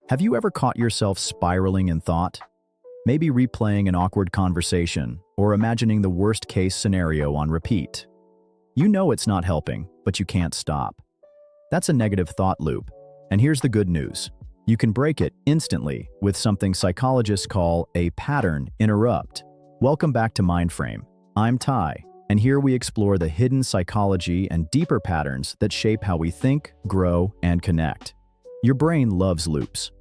Have you ever caught yourself spiraling in thought? Maybe replaying an awkward conversation or imagining the worst-case scenario on repeat. You know it's not helping, but you can't stop. That's a negative thought loop. And here's the good news. You can break it instantly with something psychologists call a pattern interrupt. Welcome back to Mindframe. I'm Ty, and here we explore the hidden psychology and deeper patterns that shape how we think, grow, and connect. Your brain loves loops.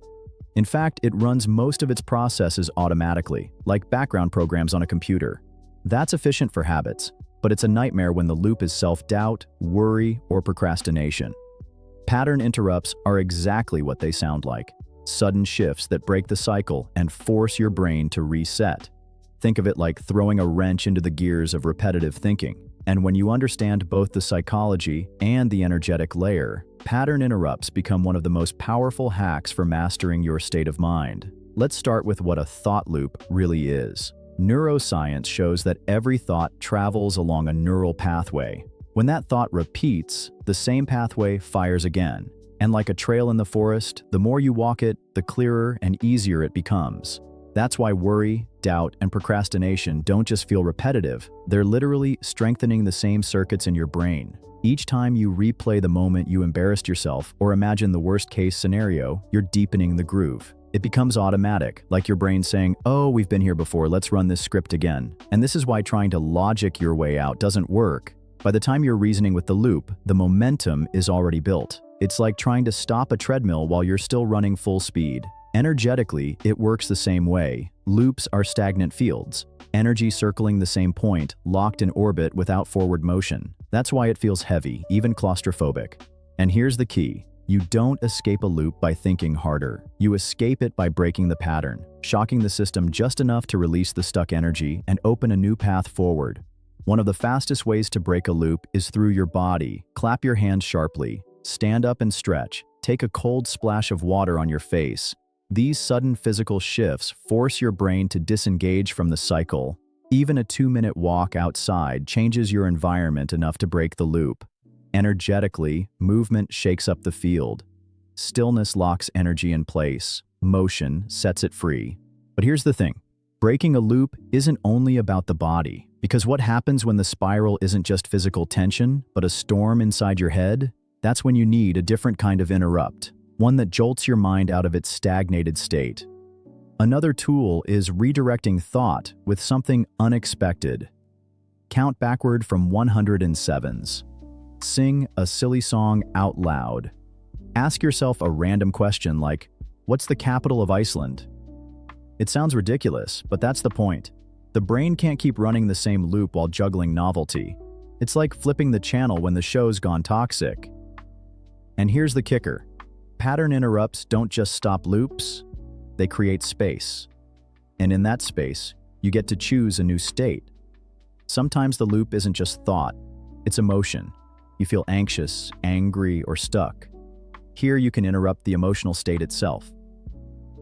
In fact, it runs most of its processes automatically, like background programs on a computer. That's efficient for habits, but it's a nightmare when the loop is self-doubt, worry, or procrastination. Pattern interrupts are exactly what they sound like. Sudden shifts that break the cycle and force your brain to reset. Think of it like throwing a wrench into the gears of repetitive thinking. And when you understand both the psychology and the energetic layer, pattern interrupts become one of the most powerful hacks for mastering your state of mind. Let's start with what a thought loop really is. Neuroscience shows that every thought travels along a neural pathway. When that thought repeats, the same pathway fires again. And like a trail in the forest, the more you walk it, the clearer and easier it becomes. That's why worry, doubt, and procrastination don't just feel repetitive, they're literally strengthening the same circuits in your brain. Each time you replay the moment you embarrassed yourself or imagine the worst-case scenario, you're deepening the groove. It becomes automatic, like your brain saying, "Oh, we've been here before, let's run this script again." And this is why trying to logic your way out doesn't work. By the time you're reasoning with the loop, the momentum is already built. It's like trying to stop a treadmill while you're still running full speed. Energetically, it works the same way. Loops are stagnant fields, energy circling the same point, locked in orbit without forward motion. That's why it feels heavy, even claustrophobic. And here's the key. You don't escape a loop by thinking harder. You escape it by breaking the pattern, shocking the system just enough to release the stuck energy and open a new path forward. One of the fastest ways to break a loop is through your body. Clap your hands sharply, stand up and stretch, take a cold splash of water on your face. These sudden physical shifts force your brain to disengage from the cycle. Even a 2-minute walk outside changes your environment enough to break the loop. Energetically, movement shakes up the field. Stillness locks energy in place. Motion sets it free. But here's the thing. Breaking a loop isn't only about the body, because what happens when the spiral isn't just physical tension, but a storm inside your head? That's when you need a different kind of interrupt. One that jolts your mind out of its stagnated state. Another tool is redirecting thought with something unexpected. Count backward from 107s. Sing a silly song out loud. Ask yourself a random question like, "What's the capital of Iceland?" It sounds ridiculous, but that's the point. The brain can't keep running the same loop while juggling novelty. It's like flipping the channel when the show's gone toxic. And here's the kicker. Pattern interrupts don't just stop loops, they create space. And in that space, you get to choose a new state. Sometimes the loop isn't just thought, it's emotion. You feel anxious, angry, or stuck. Here you can interrupt the emotional state itself.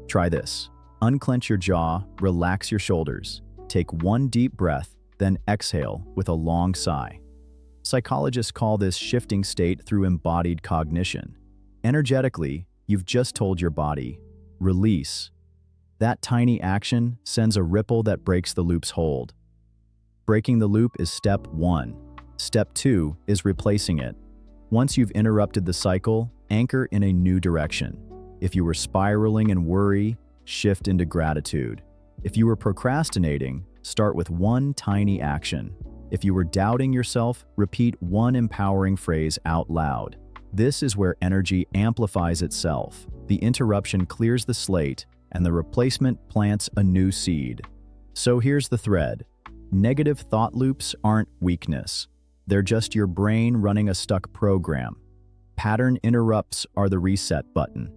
Try this. Unclench your jaw, relax your shoulders. Take one deep breath, then exhale with a long sigh. Psychologists call this shifting state through embodied cognition. Energetically, you've just told your body, release. That tiny action sends a ripple that breaks the loop's hold. Breaking the loop is step 1. Step 2 is replacing it. Once you've interrupted the cycle, anchor in a new direction. If you were spiraling in worry, shift into gratitude. If you were procrastinating, start with one tiny action. If you were doubting yourself, repeat one empowering phrase out loud. This is where energy amplifies itself. The interruption clears the slate, and the replacement plants a new seed. So here's the thread. Negative thought loops aren't weakness. They're just your brain running a stuck program. Pattern interrupts are the reset button.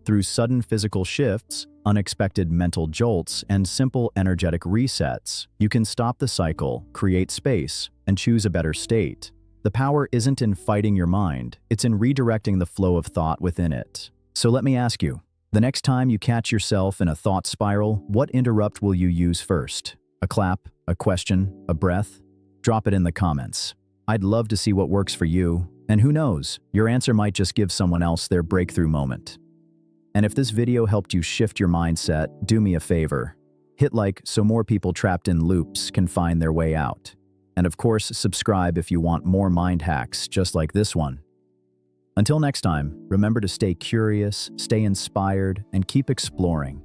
Through sudden physical shifts, unexpected mental jolts, and simple energetic resets, you can stop the cycle, create space, and choose a better state. The power isn't in fighting your mind, it's in redirecting the flow of thought within it. So let me ask you, the next time you catch yourself in a thought spiral, what interrupt will you use first? A clap, a question, a breath? Drop it in the comments. I'd love to see what works for you, and who knows, your answer might just give someone else their breakthrough moment. And if this video helped you shift your mindset, do me a favor. Hit like so more people trapped in loops can find their way out. And of course, subscribe if you want more mind hacks just like this one. Until next time, remember to stay curious, stay inspired, and keep exploring.